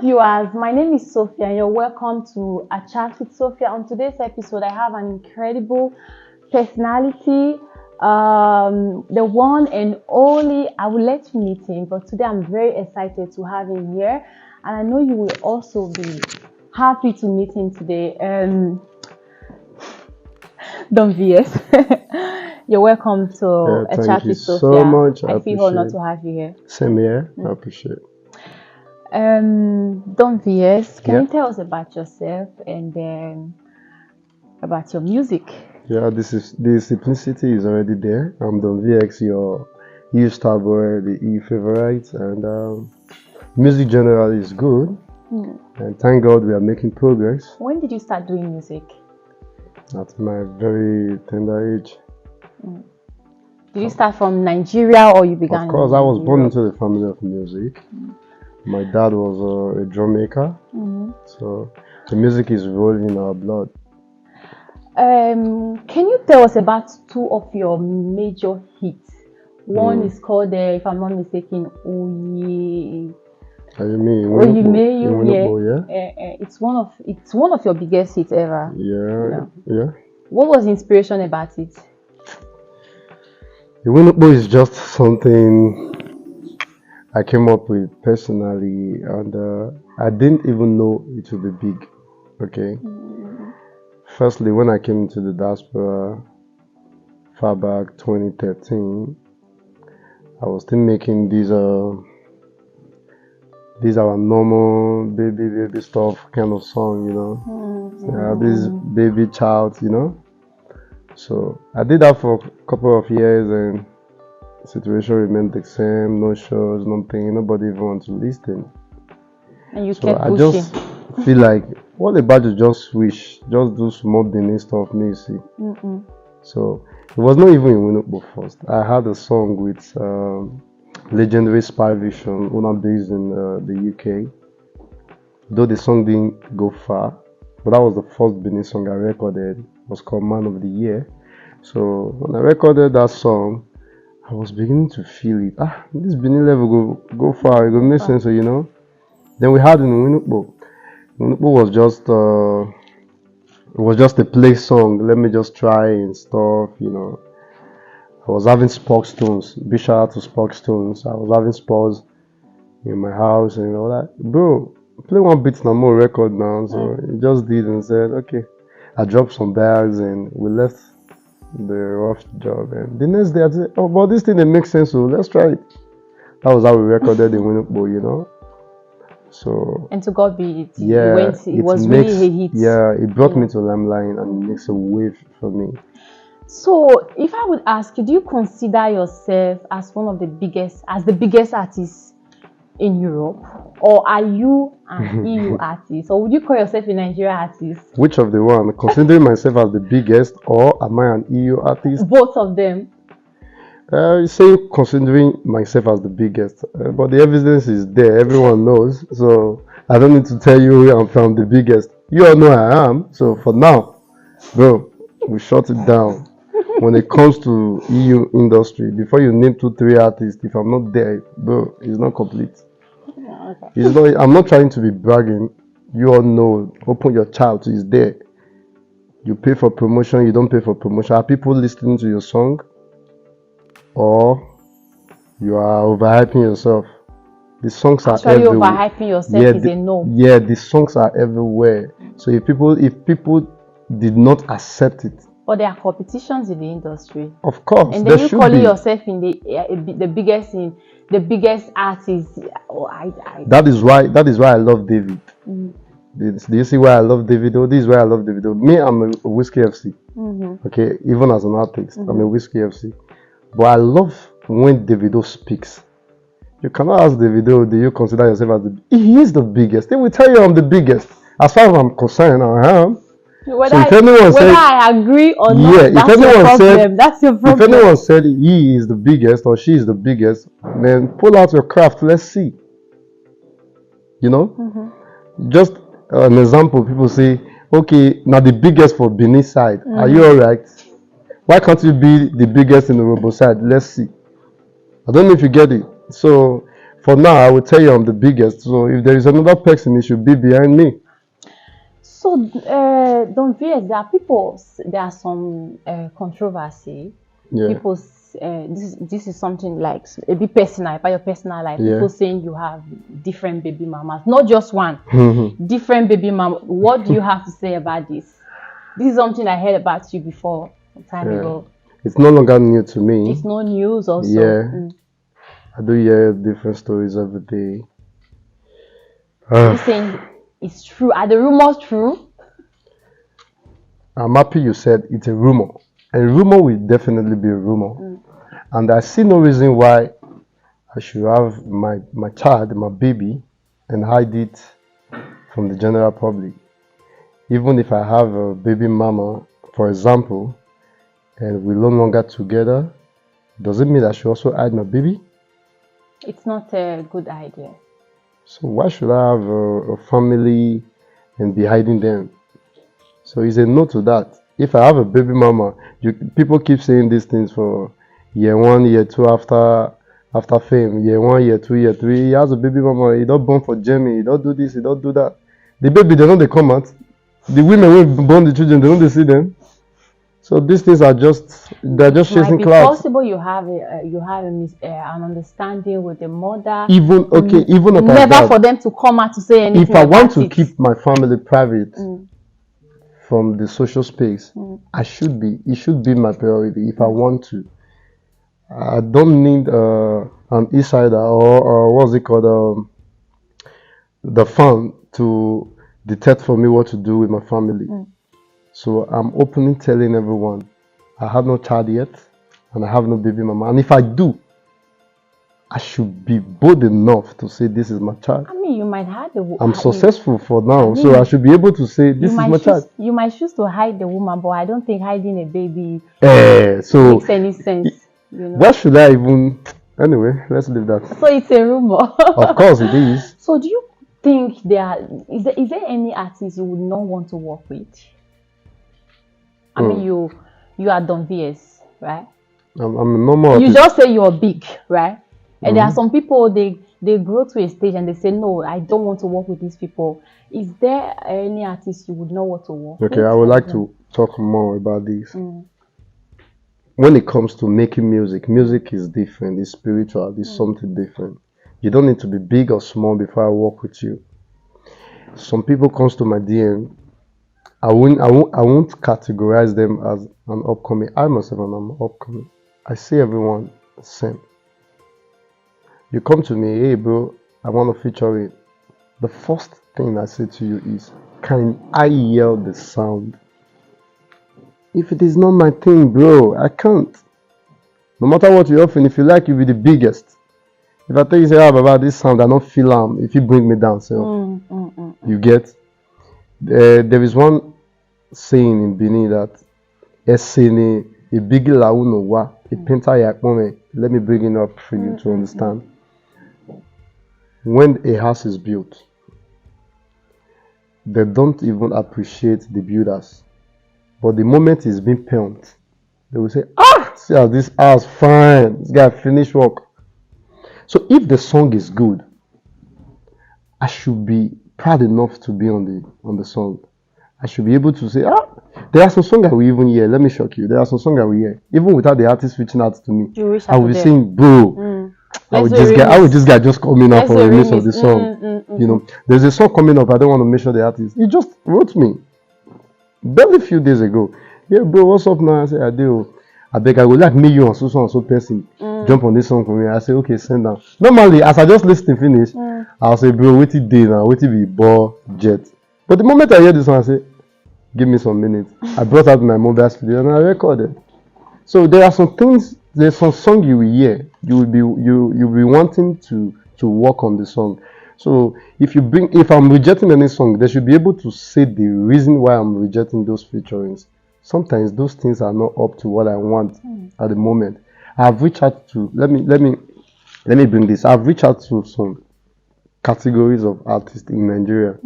viewers, my name is Sophia and you're welcome to A Chat with Sophia. On today's episode, I have an incredible personality, the one and only. I will let you meet him, but today I'm very excited to have him here, and I know you will also be happy to meet him today. Don VS. You're welcome to A Chat with Sophia. Thank you so much. I feel honored to have you here. Same here. I appreciate it. Don VS, can you tell us about yourself and then about your music? Yeah, the simplicity is already there. I'm Don VX, your E star boy, the E favorite, and music generally is good. And thank God we are making progress. When did you start doing music? At my very tender age. Did you start from Nigeria or you began? Of course, I was born into the family of music. My dad was a drum maker, so the music is rolling in our blood. Can you tell us about two of your major hits? One is called, if I'm not mistaken, Oye. You mean Oyime, yeah. It's one of your biggest hits ever. Yeah. What was the inspiration about it? Iwinukbo is just something I came up with personally, and I didn't even know it would be big. Okay. Firstly, when I came into the diaspora far back 2013, I was still making these are normal baby stuff kind of song, these baby child, So I did that for a couple of years, and the situation remained the same. No shows, nothing. Nobody even wants to listen. And you kept pushing. I just feel like, what about you just switch, just do small Benin stuff music. So it was not even in Winukbo first. I had a song with legendary Spy Vision, owner based in the UK. Though the song didn't go far, but that was the first Benin song I recorded. It was called Man of the Year. So when I recorded that song, I was beginning to feel it. This Benin level go far. It will make sense, Then we had in Winukbo. Winukbo was just a play song. Let me just try and stuff, I was having Spock Stones. Big shout out to Spock Stones. I was having Spoks in my house and all that. Bro, play one beat now, more record now. So he just did and said, okay. I dropped some bags and we left the rough job. And the next day I said, oh, but this thing it makes sense, so let's try it. That was how we recorded in Winukbo, So, and to God be it. It was really a hit. Yeah, it brought me to Limelight and it makes a wave for me. So, if I would ask you, do you consider yourself as the biggest artist in Europe, or are you an EU artist, or would you call yourself a Nigerian artist? Which of the one? Considering myself as the biggest, or am I an EU artist? Both of them. You say considering myself as the biggest, but the evidence is there. Everyone knows, so I don't need to tell you I'm from the biggest. You all know I am. So for now, bro, we shut it down. When it comes to EU industry, before you name 2-3 artists, if I'm not there, bro, it's not complete. It's not. I'm not trying to be bragging. You all know. Open your child is there. You pay for promotion. You don't pay for promotion. Are people listening to your song? Or you are overhyping yourself? The songs are everywhere. Overhyping yourself is a no. Yeah, the songs are everywhere. So if people did not accept it. But there are competitions in the industry. Of course, and then you calling yourself in the biggest artist. That is why I love David. Do you see why I love Davido? This is why I love Davido. Me, I'm a Whiskey FC. Okay, even as an artist, I'm a Whiskey FC. But I love when Davido speaks. You cannot ask Davido, do you consider yourself as he is the biggest? They will tell you I'm the biggest. As far as I'm concerned, I am. Whether I agree or not, that's your problem. If anyone said he is the biggest or she is the biggest, then pull out your craft. Let's see. Just an example. People say, okay, now the biggest for Benin side. Are you alright? Why can't you be the biggest in the Robo side? Let's see. I don't know if you get it. So for now, I will tell you I'm the biggest. So if there is another person, it should be behind me. So, don't fear. There are some controversy. Yeah. People, this is something like a bit personal, about your personal life. Yeah. People saying you have different baby mamas, not just one, different baby mama. What do you have to say about this? This is something I heard about you before some time ago. It's no longer new to me. It's no news, also. Yeah. I do hear different stories every day. You're saying it's true? Are the rumors true? I'm happy you said it's a rumor. A rumor will definitely be a rumor. And I see no reason why I should have my child, my baby, and hide it from the general public. Even if I have a baby mama, for example, and we're no longer together, does it mean I should also hide my baby? It's not a good idea. So why should I have a family and be hiding them? So it's a no to that. If I have a baby mama, people keep saying these things for year 1, year 2 after fame. Year 1, year 2, year 3. He has a baby mama. He don't born for Jamie. He don't do this. He don't do that. The baby, they come out. The women who born the children, they see them. So these things they're just chasing clouds. It's possible you have an understanding with the mother. Even never that, for them to come out to say anything. If I want to keep my family private from the social space, it should be my priority. If I want to, I don't need an insider or what's it called, the fund to dictate for me what to do with my family. So I'm openly telling everyone, I have no child yet, and I have no baby mama. And if I do, I should be bold enough to say this is my child. I mean, you might hide the woman. I'm successful for now, so I should be able to say this is my child. You might choose to hide the woman, but I don't think hiding a baby so makes any sense. What should I even? Anyway, let's leave that. So it's a rumor. Of course it is. So do you think is there any artist you would not want to work with? I mean, you are Don VS, right? I'm a normal artist. You just say you're big, right? And there are Mm-hmm. some people, they grow to a stage and they say, no, I don't want to work with these people. Is there any artist you would not want to work with? Okay, I would like to talk more about this. When it comes to making music, music is different. It's spiritual. It's something different. You don't need to be big or small before I work with you. Some people comes to my DM. I won't categorize them as an upcoming. I myself am upcoming. I see everyone the same. You come to me, hey bro, I want to feature it. The first thing I say to you is, can I hear the sound? If it is not my thing, bro, I can't. No matter what you offer, if you like, you'll be the biggest. If I tell you, say, about this sound, I don't feel if you bring me down, so you get. There is one saying in Benin that Esene a big launo wa a painter yak moment. Let me bring it up for you to understand. When a house is built, they don't even appreciate the builders. But the moment it's being painted, they will say, see how this house fine. This guy finished work. So if the song is good, I should be proud enough to be on the song. I should be able to say, there are some songs I will even hear. Let me shock you. There are some songs I will hear. Even without the artist reaching out to me. I will be saying, bro, I will just get coming up for a remix of the song. You know, there's a song coming up. I don't want to mention the artist. He just wrote me barely a few days ago. Yeah, bro, what's up now? I said, I do. I beg, I would like me, you, and so person. Jump on this song for me. I say, okay, send down. Normally, as I just listen finish, I'll say, bro, wait till day now, wait till be ball jet. But the moment I hear this one, I say, give me some minutes. I brought out my mobile studio and I recorded. So there are some things, there's some song you will hear, you'll be wanting to work on the song. So if I'm rejecting any song, they should be able to say the reason why I'm rejecting those featurings. Sometimes those things are not up to what I want at the moment. I've reached out to let me bring this. I've reached out to some categories of artists in Nigeria.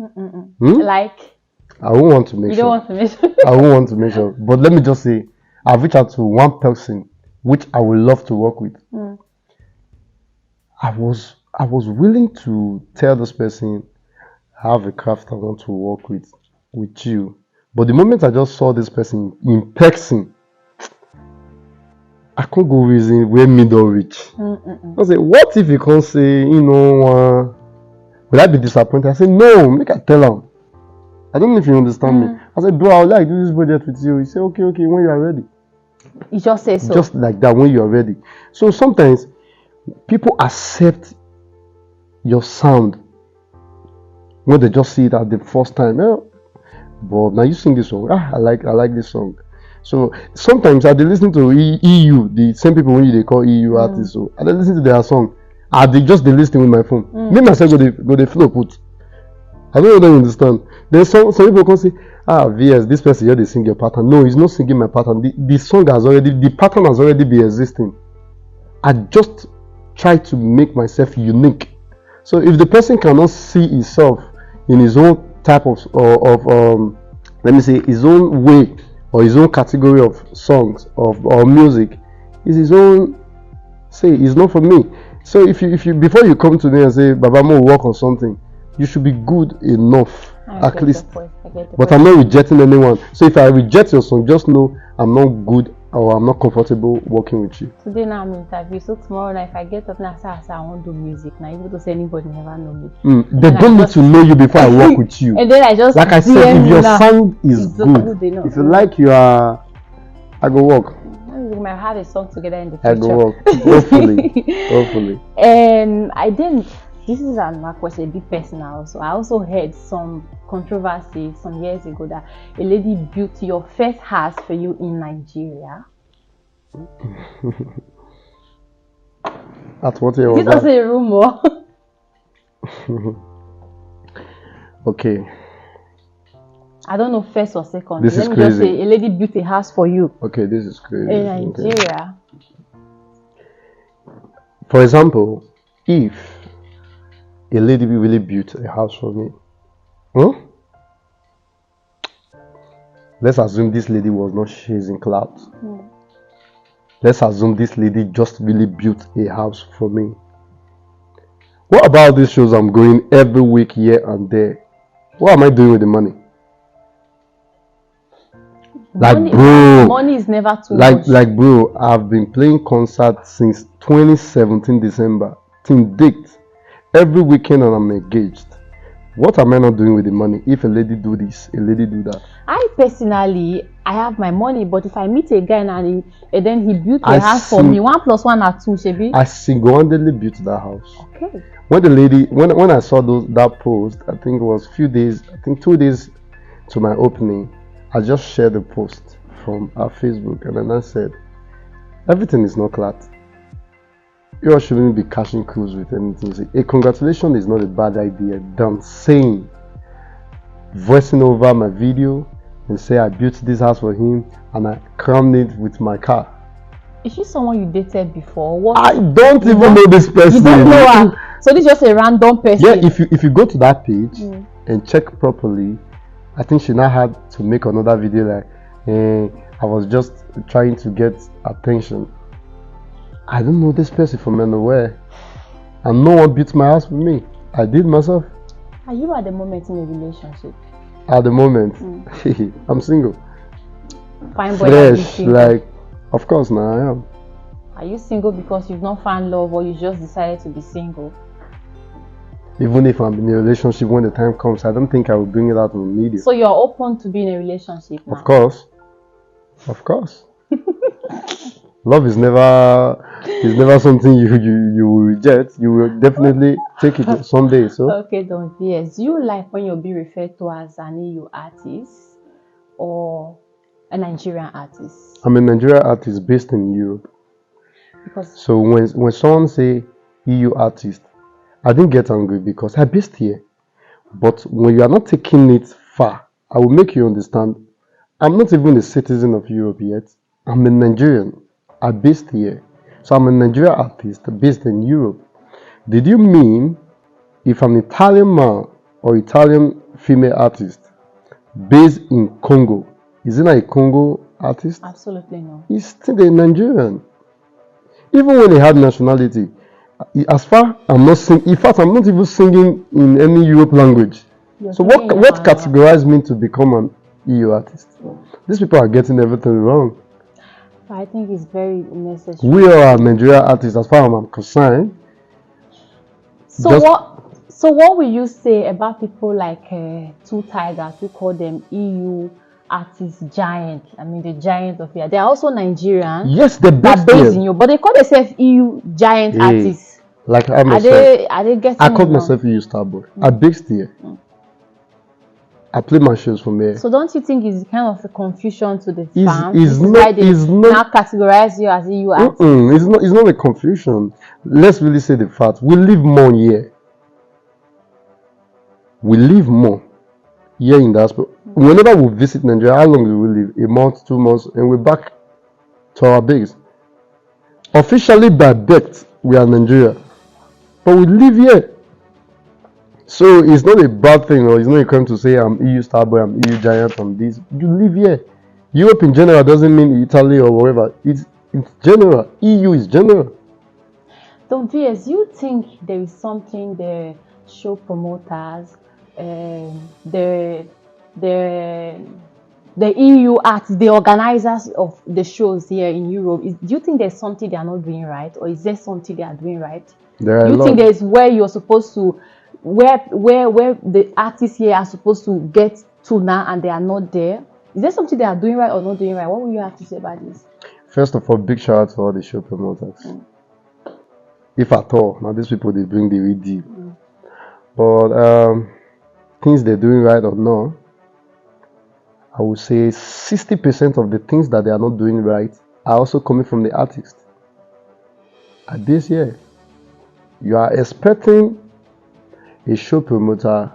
Like? I won't want to mention. You don't want to mention? I won't want to mention. But let me just say, I've reached out to one person which I would love to work with. I was I was willing to tell this person, I have a craft I want to work with you. But the moment I just saw this person in person, I can't go reason where me don't reach. I say, what if you can't say, will I be disappointed? I say, no, make I tell him. I don't know if you understand me. I said, bro, I would like to do this project with you. He said, okay, when you are ready. You just say so. Just like that, when you are ready. So sometimes people accept your sound when they just see it at the first time. But now you sing this song. I like this song. So sometimes I they listen to EU, the same people when they call EU artists. So I they listen to their song. I they listen with my phone. Me myself go they flow put. I don't know if you understand. Then some people can say, VS, this person here they sing your pattern. No, he's not singing my pattern. The pattern has already been existing. I just try to make myself unique. So if the person cannot see himself in his own type of let me say his own way or his own category of songs or music, is his own. Say it's not for me. So if you before you come to me and say, Baba Mo work on something, you should be good enough at least. But I'm not rejecting anyone. So if I reject your song, just know I'm not good or I'm not comfortable working with you. Today now I'm interview. So tomorrow night if I get up now say I want to do music, now even to say anybody never know me. They don't need to know you before I work with you. And then I just like I said, if your sound is good, if you like I go work. We might have a song together in the future. I go work. Hopefully. And I didn't. This is another question, a bit personal. So I also heard some controversy some years ago that a lady built your first house for you in Nigeria. At what year was that? This was a rumor. Okay. I don't know first or second. This Let is me crazy. just say a lady built a house for you. Okay, this is crazy. In Nigeria. Okay. For example, if a lady really built a house for me, let's assume this lady was not chasing clouds. Let's assume this lady just really built a house for me. What about these shows I'm going every week here and there? What am I doing with the money? Money is never too much. Like bro, I've been playing concerts since 2017 December till date. Every weekend and I'm engaged. What am I not doing with the money? If a lady do this, a lady do that. I personally have my money, but if I meet a guy and then he built a house for me, 1 + 1 = 2, Shebi. I single-handedly built that house. Okay. When the lady, when I saw that post, I think it was 2 days to my opening, I just shared the post from our Facebook and then I said, everything is not clat. You all shouldn't be cashing crews with anything. A congratulations is not a bad idea. Than saying, voicing over my video and say I built this house for him and I crowned it with my car. Is she someone you dated before? What? I don't even know this person. You don't know her. So this is just a random person. Yeah, if you go to that page and check properly, I think she now had to make another video like, I was just trying to get attention. I don't know this person from anywhere. And no one built my house for me. I did myself. Are you at the moment in a relationship? At the moment, I'm single. Fine boy. Fresh, like, of course now I am. Are you single because you've not found love or you just decided to be single? Even if I'm in a relationship, when the time comes, I don't think I will bring it out on the media. So you're open to being in a relationship now? Of course. Love is never something you will reject. You will definitely take it someday. So okay, don't yes. Do you like when you'll be referred to as an EU artist or a Nigerian artist? I'm a Nigerian artist based in Europe. So when someone say EU artist, I didn't get angry because I based here. But when you are not taking it far, I will make you understand. I'm not even a citizen of Europe yet. I'm a Nigerian. I based here. So I'm a Nigerian artist based in Europe. Did you mean if I'm an Italian man or Italian female artist based in Congo, is it not a Congo artist? Absolutely no. He's still a Nigerian. Even when he had nationality, As far I'm not singing, in fact, I'm not even singing in any Europe language. You're So singing in what your categorized me to become an EU artist? These people are getting everything wrong. I think it's very necessary. We are Nigerian artists, as far as I'm concerned. So what will you say about people like Two Tigers who call them EU artist giant? I mean the giant of here. They are also Nigerian. Yes, the That best based in you, but they call themselves EU giant artists. Like I Are they getting I called it wrong? myself EU Starboy. I based here. I play my shows from here. So don't you think it's kind of a confusion to the It's fans? This is why they now categorize you as EU artist. It's not a confusion. Let's really say the fact. We live more here. We live more here in diaspora. Whenever we visit Nigeria, how long do we live? A month, 2 months, and we're back to our base. Officially by birth, we are Nigeria, but we live here. So it's not a bad thing, or it's not a crime to say I'm EU Starboy, I'm EU Giant, I'm this. You live here. Europe in general doesn't mean Italy or wherever. It's general. EU is general. So VS, you think there is something the show promoters, the EU artists, the organizers of the shows here in Europe, do you think there's something they are not doing right, or is there something they are doing right? There are do you think there's where you're supposed to, where the artists here are supposed to get to now and they are not there? Is there something they are doing right or not doing right? What will you have to say about this? First of all, big shout out to all the show promoters. If at all, now these people they bring the real deal. But things they're doing right or not, I would say 60% of the things that they are not doing right are also coming from the artist. At this year, you are expecting a show promoter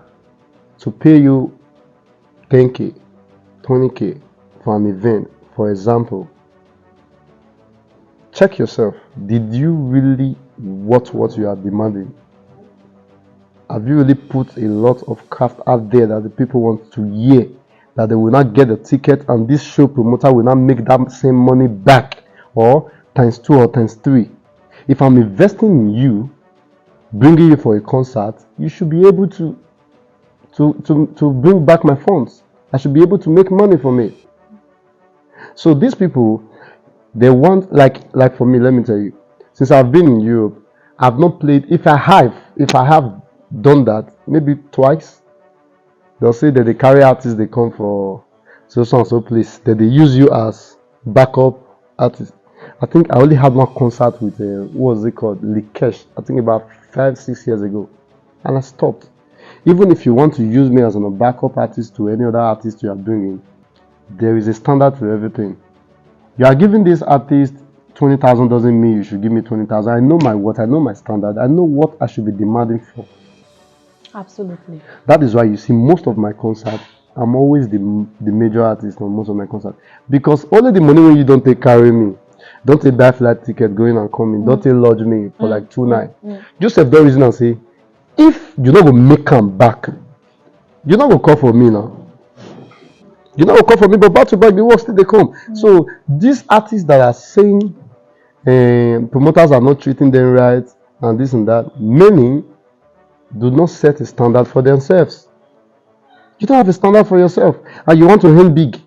to pay you 10k, 20k for an event. For example, check yourself. Did you really watch what you are demanding? Have you really put a lot of craft out there that the people want to hear, that they will not get a ticket and this show promoter will not make that same money back, or times 2 or times 3? If I'm investing in you, bringing you for a concert, you should be able to bring back my funds. I should be able to make money from it. So these people, they want, like for me, let me tell you, since I've been in Europe, I've not played. If I have done that maybe twice, they'll say that they carry artists, they come for so and so place, that they use you as backup artist. I think I only had one concert with what was it called, Likesh, I think about 5-6 years ago, and I stopped. Even if you want to use me as a backup artist to any other artist you are bringing, there is a standard to everything. You are giving this artist 20,000 doesn't mean you should give me 20,000. I know my worth, I know my standard, I know what I should be demanding for. Absolutely. That is why you see most of my concerts, I'm always the major artist on most of my concerts, because only the money when you don't take carry me, don't take buy flight ticket going and coming, don't take lodge me for like 2 nights. Joseph don't reason and say, if you're not gonna make come back, you're not gonna call for me now. You're not gonna call for me, but back to back the work still they come. So these artists that are saying promoters are not treating them right and this and that, many do not set a standard for themselves. You don't have a standard for yourself, and you want to aim big.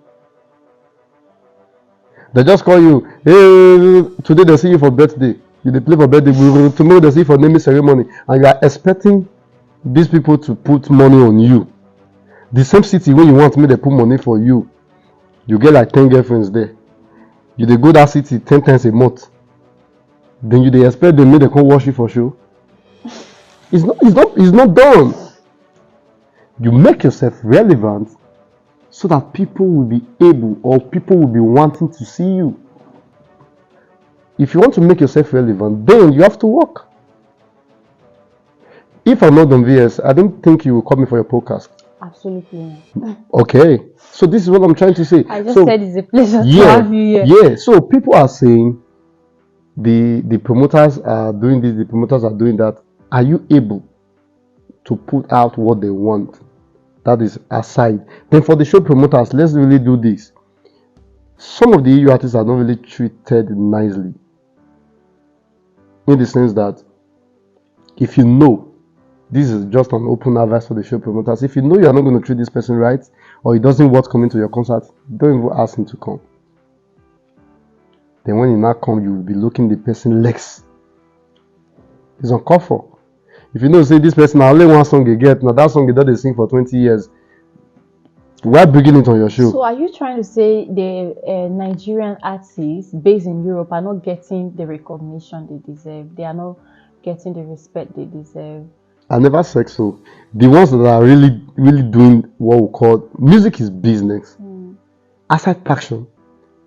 They just call you, hey, today they see you for birthday. You play for birthday, tomorrow they see you for naming ceremony, and you are expecting these people to put money on you. The same city where you want me, they put money for you. You get like 10 girlfriends there. You they go that city 10 times a month. Then you they expect them make they come wash you for show. It's not done. You make yourself relevant so that people will be able, or people will be wanting to see you. If you want to make yourself relevant, then you have to work. If I'm not on VS, I don't think you will call me for your podcast. Absolutely. Okay. So this is what I'm trying to say. I just said it's a pleasure to have you here. Yeah. So people are saying the promoters are doing this, the promoters are doing that. Are you able to put out what they want? That is aside. Then for the show promoters, let's really do this. Some of the EU artists are not really treated nicely. In the sense that If you know, this is just an open advice for the show promoters. If you know you are not going to treat this person right, or it doesn't worth coming to your concert, don't even ask him to come. Then when he now come, you will be looking the person legs. It's uncalled for. If you know, say this person only one song you get, now that song you don't sing for 20 years. Why bringing it on your show? So are you trying to say the Nigerian artists based in Europe are not getting the recognition they deserve? They are not getting the respect they deserve? I never said so. The ones that are really, really doing what we call music is business. Aside passion,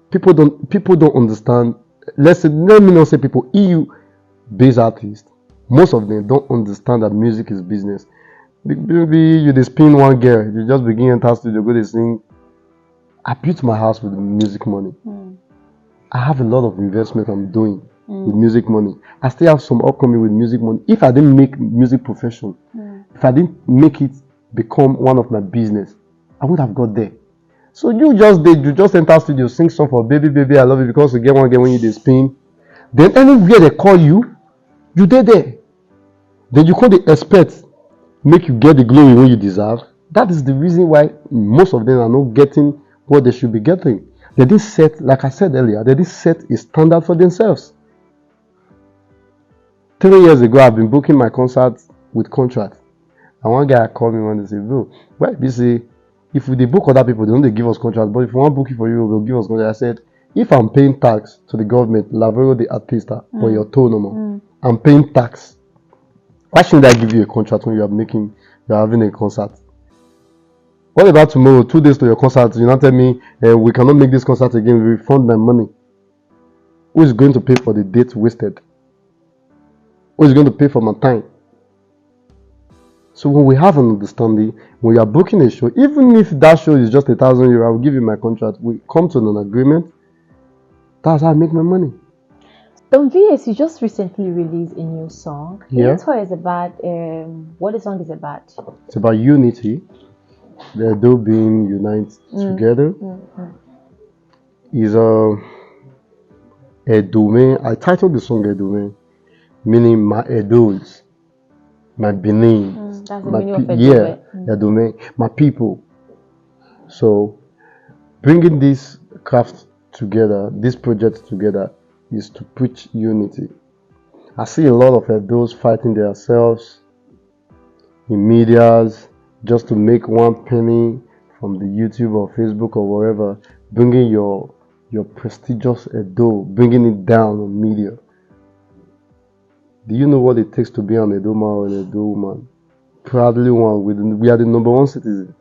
people don't understand. Let me not say people. EU-based artists, most of them don't understand that music is business. Maybe you dey spin one girl, you just begin enter studio, go dey sing. I built my house with music money. I have a lot of investment I'm doing with music money. I still have some upcoming with music money. If I didn't make music profession, if I didn't make it become one of my business, I would have got there. So you just enter studio, sing song for baby, baby, I love you because you get one girl when you dey spin. Then anywhere they call you, you dey there. Then you can't expect make you get the glory when you deserve. That is the reason why most of them are not getting what they should be getting. They didn't set, like I said earlier, they didn't set a standard for themselves. 3 years ago, I've been booking my concerts with contract. And one guy called me one day and said, bro, why you say, if we book other people, they don't give us contract, but if we want to book it for you, they'll give us contract. I said, if I'm paying tax to the government, lavoro the artista, or your tone number, I'm paying tax. Why shouldn't I give you a contract when you're having a concert? What about tomorrow, 2 days to your concert, you now tell me, we cannot make this concert again, refund my money. Who is going to pay for the date wasted? Who is going to pay for my time? So when we have an understanding, when you are booking a show, even if that show is just €1,000, I will give you my contract. We come to an agreement. That's how I make my money. Don VS, you just recently released a new song. Can Yeah. you tell us about what the song is about? It's about unity. The Edo being united together. Is a domain. I titled the song a domain, meaning my Edos, my Benin, That's the my meaning of a domain, my people. So bringing this craft together, this project together, is to preach unity. I see a lot of Edos fighting themselves in medias just to make one penny from the YouTube or Facebook or wherever, bringing your prestigious Edo, bringing it down on media. Do you know what it takes to be an Edo man or an Edo woman? Proudly one. We are the number one citizen.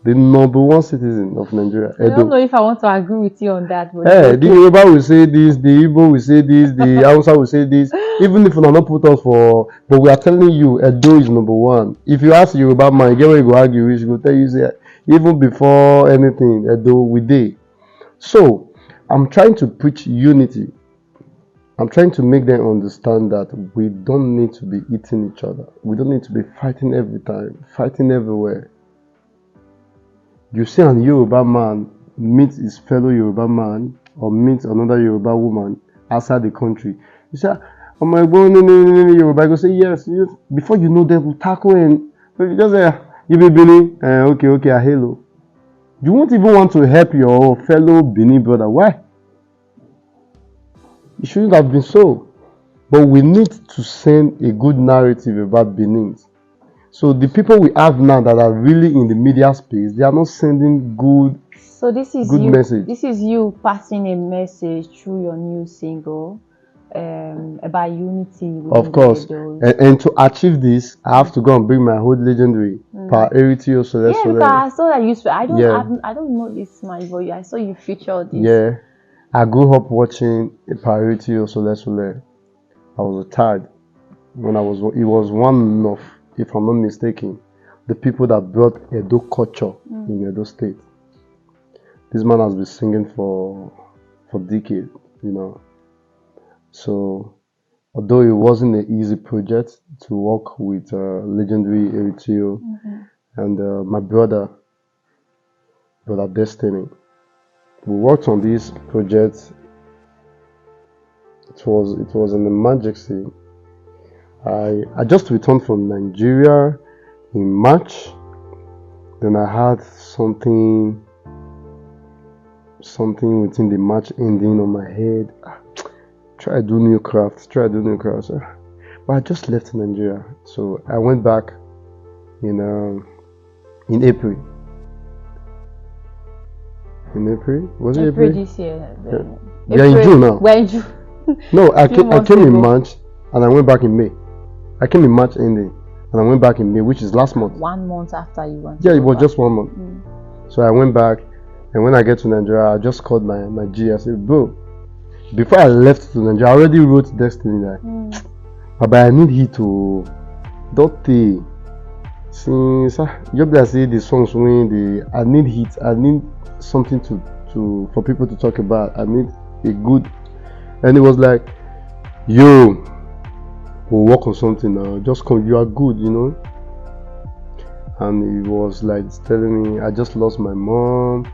The number one citizen of Nigeria. I don't know if I want to agree with you on that. But Hey, the Yoruba will say this, the Igbo will say this, the Hausa will say this. Even if you are not put us for, but we are telling you, Edo is number one. If you ask Yoruba man, you get where you go argue, which go tell you say, even before anything, Edo we dey. So I'm trying to preach unity. I'm trying to make them understand that we don't need to be eating each other. We don't need to be fighting every time, fighting everywhere. You see an Yoruba man meet his fellow Yoruba man or meet another Yoruba woman outside the country. You say, oh my God, no, Yoruba. I go say, yes. Before you know them, will tackle and you just say, you be Benin, okay, hello. You won't even want to help your fellow Benin brother. Why? It shouldn't have been so. But we need to send a good narrative about Benin. So the people we have now that are really in the media space, they are not sending good. So this is good you. Message. This is you passing a message through your new single about unity. Of course, and to achieve this, I have to go and bring my whole legendary priority or so. Yeah, because I saw that you. I don't know this man, but I saw you feature this. Yeah, I grew up watching a priority or so. I was a child when it was one of, if I'm not mistaken, the people that brought Edo culture in Edo State. This man has been singing for decades, So, although it wasn't an easy project to work with legendary Eriteo and my brother Destiny, we worked on this project. It was an emergency. I just returned from Nigeria in March. Then I had something within the March ending on my head. Try to do new crafts. But I just left Nigeria, so I went back in April. In April? Was it April? This year. We are in June now. We're in June. No, I came in ago. March and I went back in May. I came in March ending and I went back in May, which is last month. 1 month after you went. Yeah, it was just 1 month. So I went back, and when I get to Nigeria, I just called my G. I said, bro, before I left to Nigeria, I already wrote Destiny that, but I need he to Dotte. Since you say the songs when I need hits, I need something to for people to talk about. I need a good, and it was like, yo, we'll work on something now. Just come, you are good, you know. And he was like telling me, I just lost my mom,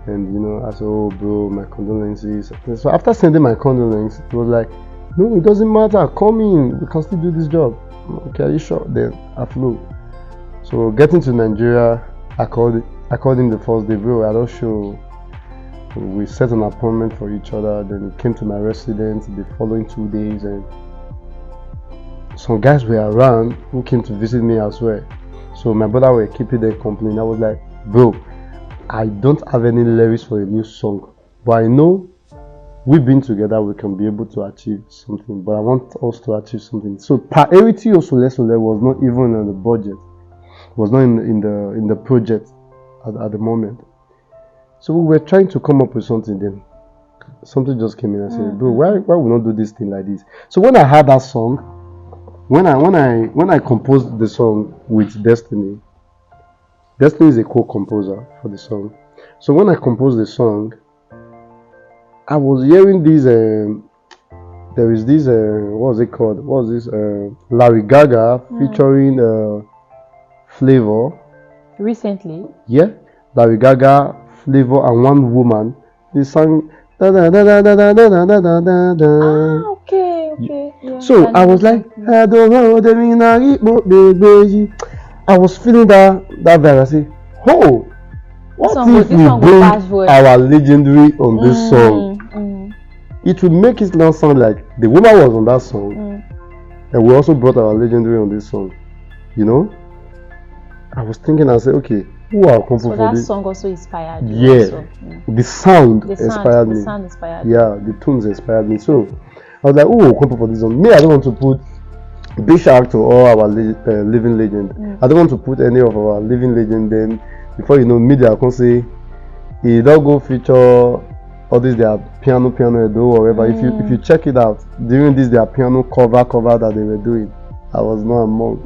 and you know, I said, oh bro, my condolences. And so after sending my condolences, it was like, no, it doesn't matter, come in, we can still do this job. Okay, are you sure? Then I flew. So getting to Nigeria, I called him the first day, bro, I don't show. We set an appointment for each other. Then he came to my residence the following 2 days, and some guys were around who came to visit me as well. So my brother were keeping them company. I was like, bro, I don't have any lyrics for a new song, but I know we've been together, we can be able to achieve something. But I want us to achieve something. So priority also was not even on the budget, was not in the project at the moment. So we were trying to come up with something. Then something just came in and said, bro, why we not do this thing like this? So when I had that song, when I composed the song with Destiny is a co-composer for the song. So when I composed the song, I was hearing this. There is this. What was it called? What was this? Larry Gaga featuring Flavor. Recently. Yeah, Larry Gaga, Flavor, and one woman. They sang. Da, da, da, da, da, da, da, da, da, da. Okay. Yeah, so I was like, I don't know, I was feeling that vibe. I say, oh, what if we bring our legendary on this song? It would make it now sound like the woman was on that song, and we also brought our legendary on this song. You know, I was thinking, I said, okay, who are composed for this? That song also inspired you. Yeah, also. The sound inspired me. The sound inspired me. Yeah, the tunes inspired me. So I was like, oh, composed for this song. Me, I don't want to put big shout out to all our living legend. I don't want to put any of our living legend. Then before you know, media can say, it don't go feature all this their piano do or whatever. If you check it out, during this their piano cover that they were doing, I was not among.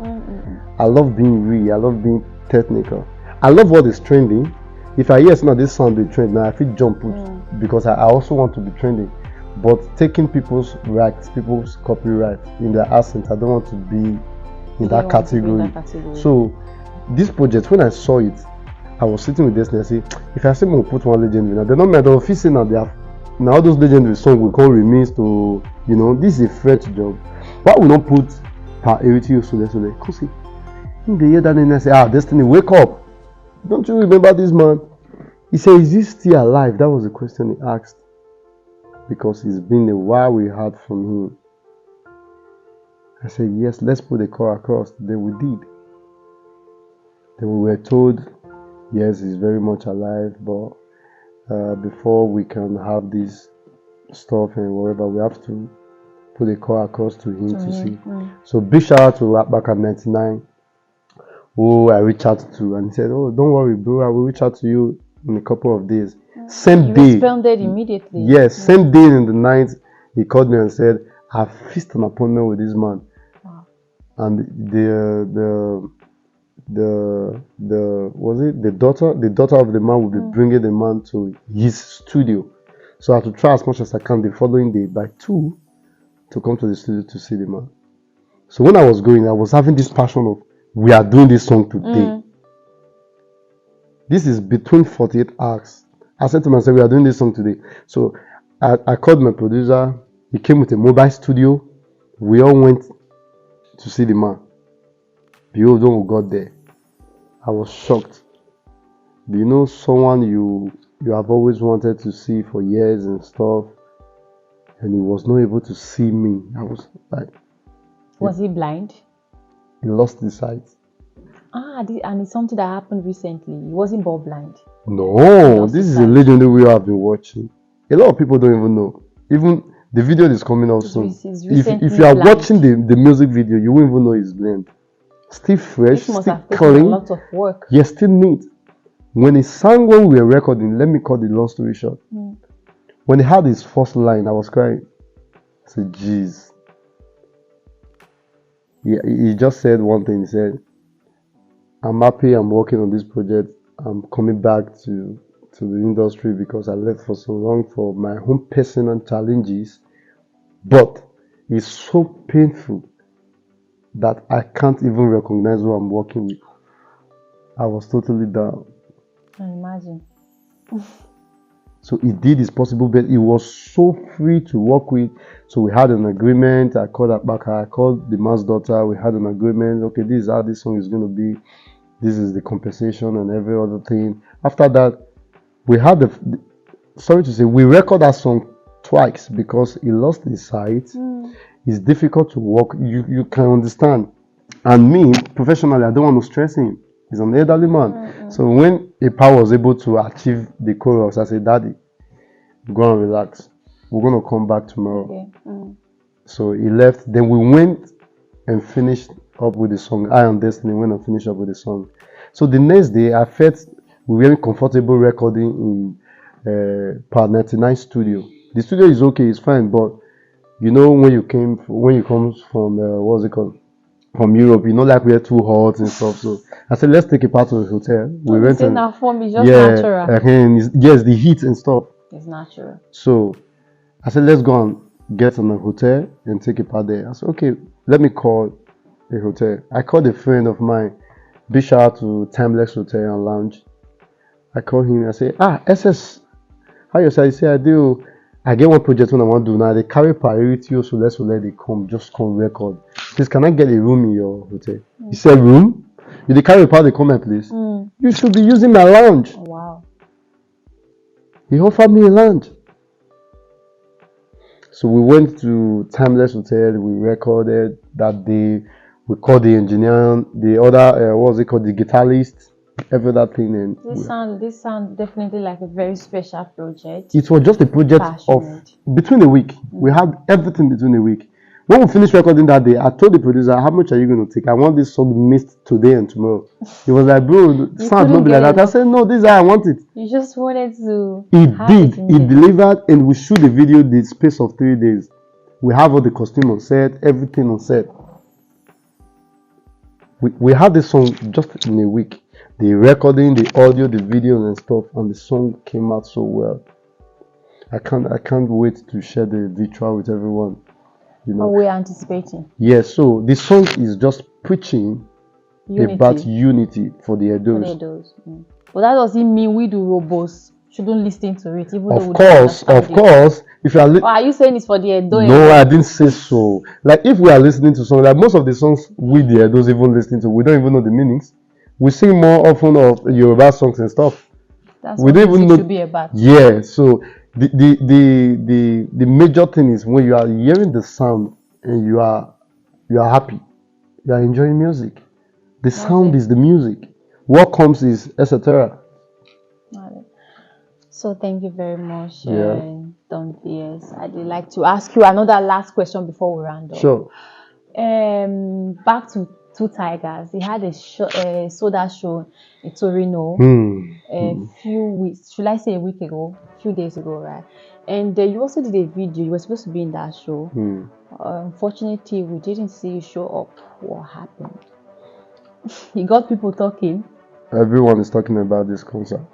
I love being real. I love being technical. I love what is trending. If I hear this sound be trend, now I feel jump put because I also want to be trending. But taking people's rights, people's copyright in their accent, I don't want to be in that category. So this project, when I saw it, I was sitting with Destiny. I say, if I say we put one legendary, now they're not made of office now. They have now all those legendary songs we call remix to, you know, this is a French job. Why we not put priority also there? So they come see in the year that then I say, Destiny, wake up! Don't you remember this man? He said, is he still alive? That was the question he asked. Because it's been a while we heard from him. I said, yes, let's put the call across. Then we did. Then we were told, yes, he's very much alive, but before we can have this stuff and whatever, we have to put a call across to him to see. So big shout out to back at 99, who I reached out to, and he said, oh, don't worry, bro, I will reach out to you in a couple of days. Same day. Responded immediately. Yes, same day in the night, he called me and said, I've fixed an appointment with this man. Wow. And the daughter of the man will be bringing the man to his studio. So I have to try as much as I can the following day by 2 to come to the studio to see the man. So when I was going, I was having this passion of, we are doing this song today. This is between 48 hours. I said to myself, we are doing this song today. So I called my producer. He came with a mobile studio. We all went to see the man. Behold, when we got there, I was shocked. Do you know someone you have always wanted to see for years and stuff, and he was not able to see me? I was like, Was he blind? he lost his sight. And it's something that happened recently. He wasn't born blind. No, this is a legendary video I've been watching. A lot of people don't even know. Even the video is coming out soon. If you are watching the music video, you won't even know he's blind. Still fresh, still clean. A lot of work. Yes, still neat. When he sang when we were recording, let me cut the long story short. When he had his first line, I was crying. I said, jeez. He just said one thing. He said, I'm happy I'm working on this project. I'm coming back to the industry because I left for so long for my own personal challenges. But it's so painful that I can't even recognize who I'm working with. I was totally down. I imagine. So he did his possible best. He was so free to work with. So we had an agreement. I called Akbaka. I called the man's daughter. We had an agreement. Okay, this is how this song is going to be. This is the compensation and every other thing. After that, we had we record that song twice because he lost his sight. It's difficult to work. You can understand. And me, professionally, I don't want to stress him. He's an elderly man. So when Epa was able to achieve the chorus, I said, Daddy, go and relax. We're going to come back tomorrow. Okay. So he left. Then we went and finished up with the song. I and Destiny went and finished up with the song. So the next day, I felt we weren't comfortable recording in Part 99 studio. The studio is okay, it's fine, but you know when you come from what's it called? From Europe, you know, like we're too hot and stuff. So I said, let's take a part of the hotel. We went and it's just natural. Yes, the heat and stuff. It's natural. So I said, let's go and get on a hotel and take a part there. I said, okay, let me call a hotel. I called a friend of mine. Big shout out to Timeless Hotel and Lounge. I called him. I said, SS, how you say? He said, I do. I get one project when I want to do now. They carry priority, so let's let it come. Just come record. Please, can I get a room in your hotel? He said, room? You they carry power, they come here, please. You should be using my lounge. Oh, wow. He offered me a lounge. So we went to Timeless Hotel. We recorded that day. We called the engineer, the other, what was it called, the guitarist, every other thing. And this sound definitely like a very special project. It was just a project between a week. We had everything between a week. When we finished recording that day, I told the producer, how much are you going to take? I want this song mixed today and tomorrow. He was like, bro, the sound not be like that. I said, no, this is how I want it. You just wanted to. He did. He delivered, and we shoot the video the space of 3 days. We have all the costume on set, everything on set. We had the song just in a week. The recording, the audio, the videos and stuff, and the song came out so well. I can't wait to share the visual with everyone. You know, we're anticipating. Yes, so the song is just preaching about unity for the Edos. But that doesn't mean we do robots shouldn't listen to it. Even of course. If you are, are you saying it's for the Edo? No, I didn't say so. Like if we are listening to songs, like most of the songs we the Edos even listening to, we don't even know the meanings. We sing more often of Yoruba songs and stuff. That's we what don't even know. Should be about. Yeah, so the major thing is when you are hearing the sound and you are happy, you are enjoying music. The sound is the music. What comes is etc. So thank you very much, Don P.S. I'd like to ask you another last question before we round up. Sure. Back to Two Tigers. He had a soda show in Torino a few weeks, should I say a week ago, a few days ago, right? And you also did a video. You were supposed to be in that show. Unfortunately, we didn't see you show up. What happened? You got people talking. Everyone is talking about this concert.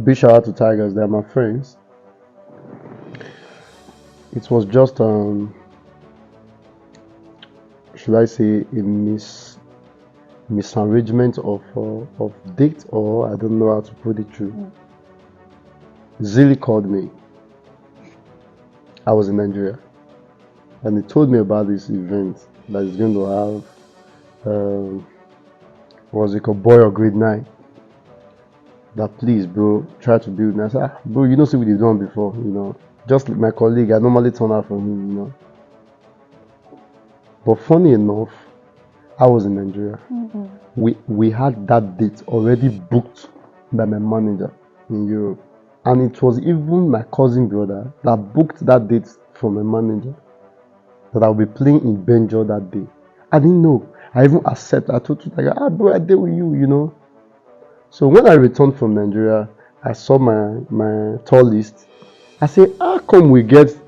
Big shout out to Tigers. They're my friends. It was just should I say a misarrangement of date, or I don't know how to put it through. Zilly called me. I was in Nigeria. and he told me about this event that he's going to have. Was it called Boy or Grade 9? That please, bro, try to build me. I said, bro, you know, see what you've done before, you know. Just like my colleague, I normally turn out for him, you know. But funny enough, I was in Nigeria. We had that date already booked by my manager in Europe. And it was even my cousin brother that booked that date from my manager, that I'll be playing in Benjo that day. I didn't know. I even accepted. I told you, bro, I did with you, you know. So when I returned from Nigeria, I saw my tour list. I said, how come we get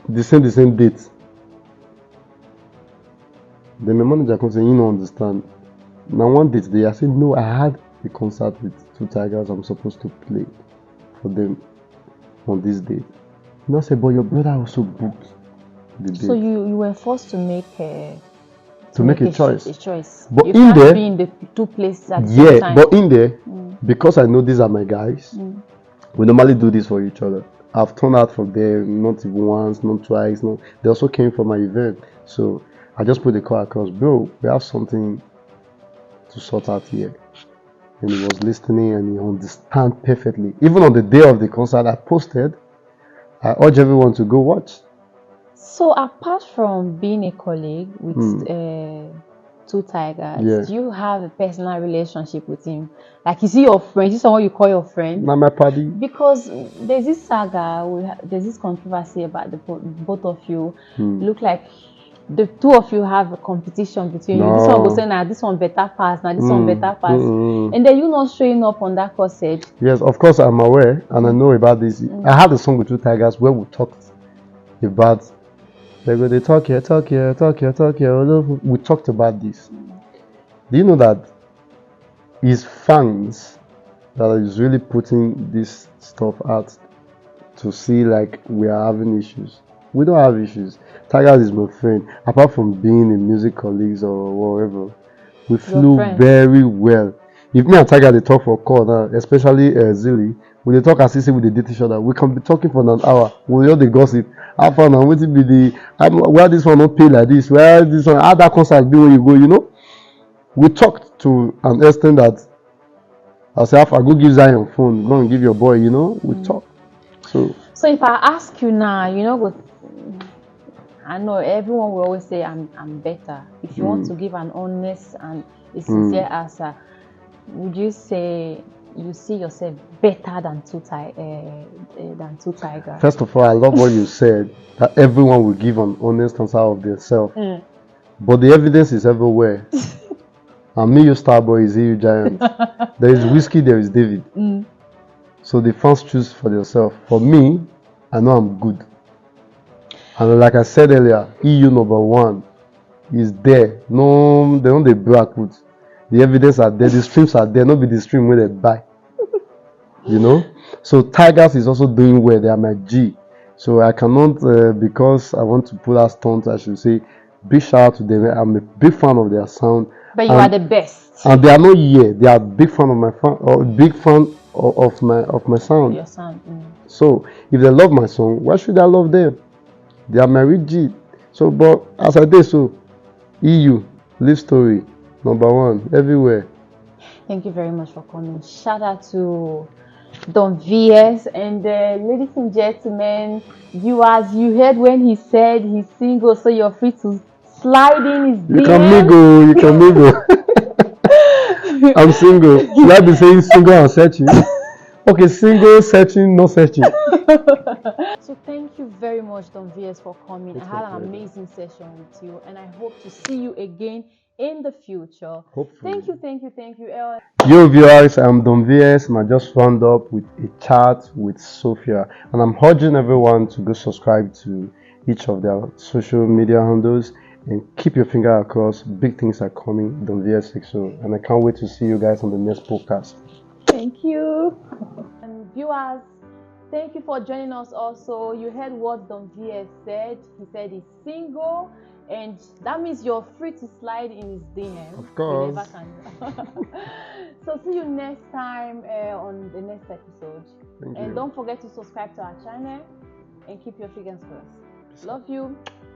the same date? Then my manager comes and you don't understand. Now one date there, I said, no, I had a concert with Two Tigers. I'm supposed to play for them on this date. And I said, but your brother also booked the date. So you were forced to make a choice. But you in can't there, be in the two places at the same yeah, time. but in there, because I know these are my guys, we normally do this for each other. I've turned out for them not even once, not twice. No, they also came for my event. So I just put the call across, bro, we have something to sort out here. And he was listening and he understand perfectly. Even on the day of the concert, I posted, I urge everyone to go watch. So apart from being a colleague with Two Tigers, do you have a personal relationship with him? Like, is he your friend? Is he someone you call your friend? Not my party. Because there's this saga, there's this controversy about the both of you. Look like the two of you have a competition between you. This one will say, this one better pass, this one better pass. And then you not showing up on that concert. Yes, of course I'm aware and I know about this. I had a song with Two Tigers where we talked about, they talk here. We talked about this. Do you know that his fans that is really putting this stuff out to see like we are having issues? We don't have issues. Tigers is my friend. Apart from being in music colleagues or whatever, we flew very well. If me and Tiger they talk for a call now, especially Zilly, when they talk as if we they date each other, we can be talking for an hour. We all the gossip. How far now? What be the where this one not pay like this? Where this one? How that concert be when you go? You know, we talked to an extent that I say, I go give Zion phone, go and give your boy. You know, we talk. So if I ask you now, you know, I know everyone will always say I'm better. If you want to give an honest and a sincere answer, would you say you see yourself better than Two Tigers? First of all, I love what you said, that everyone will give an honest answer of themselves. But the evidence is everywhere. And me, you Starboy, is you Giant. There is Whiskey, there is David. So the fans choose for themselves. For me, I know I'm good. And like I said earlier, EU #1 is there. No, they don't they brag with. The evidence are there, the streams are there, not be the stream where they buy. You know? So Tigers is also doing well, they are my G. So I cannot, because I want to pull out stunts, I should say, big shout out to them. I'm a big fan of their sound. But you are the best. And they are not here. They are big fan of my big fan of my sound. Your sound. So if they love my song, why should I love them? They are my G. So, but as I did so, EU, Live Story, #1, everywhere. Thank you very much for coming. Shout out to Don VS and ladies and gentlemen, viewers, you heard when he said he's single, so you're free to slide in his DM. You can mingle. I'm single. Should I be saying single and searching? Okay, single, searching, no searching. So thank you very much, Don VS, for coming. I had an amazing session with you, and I hope to see you again in the future. Hopefully. Thank you. Yo viewers, I'm Don VS and I just wound up with a chat with Sophia, and I'm urging everyone to go subscribe to each of their social media handles and keep your finger across. Big things are coming, Don VS 60, and I can't wait to see you guys on the next podcast. Thank you. And viewers, thank you for joining us also. You heard what Don VS said. He said he's single, and that means you're free to slide in his DM. Of course. You never can. So see you next time on the next episode. Thank and you. Don't forget to subscribe to our channel and keep your fingers crossed. Love you.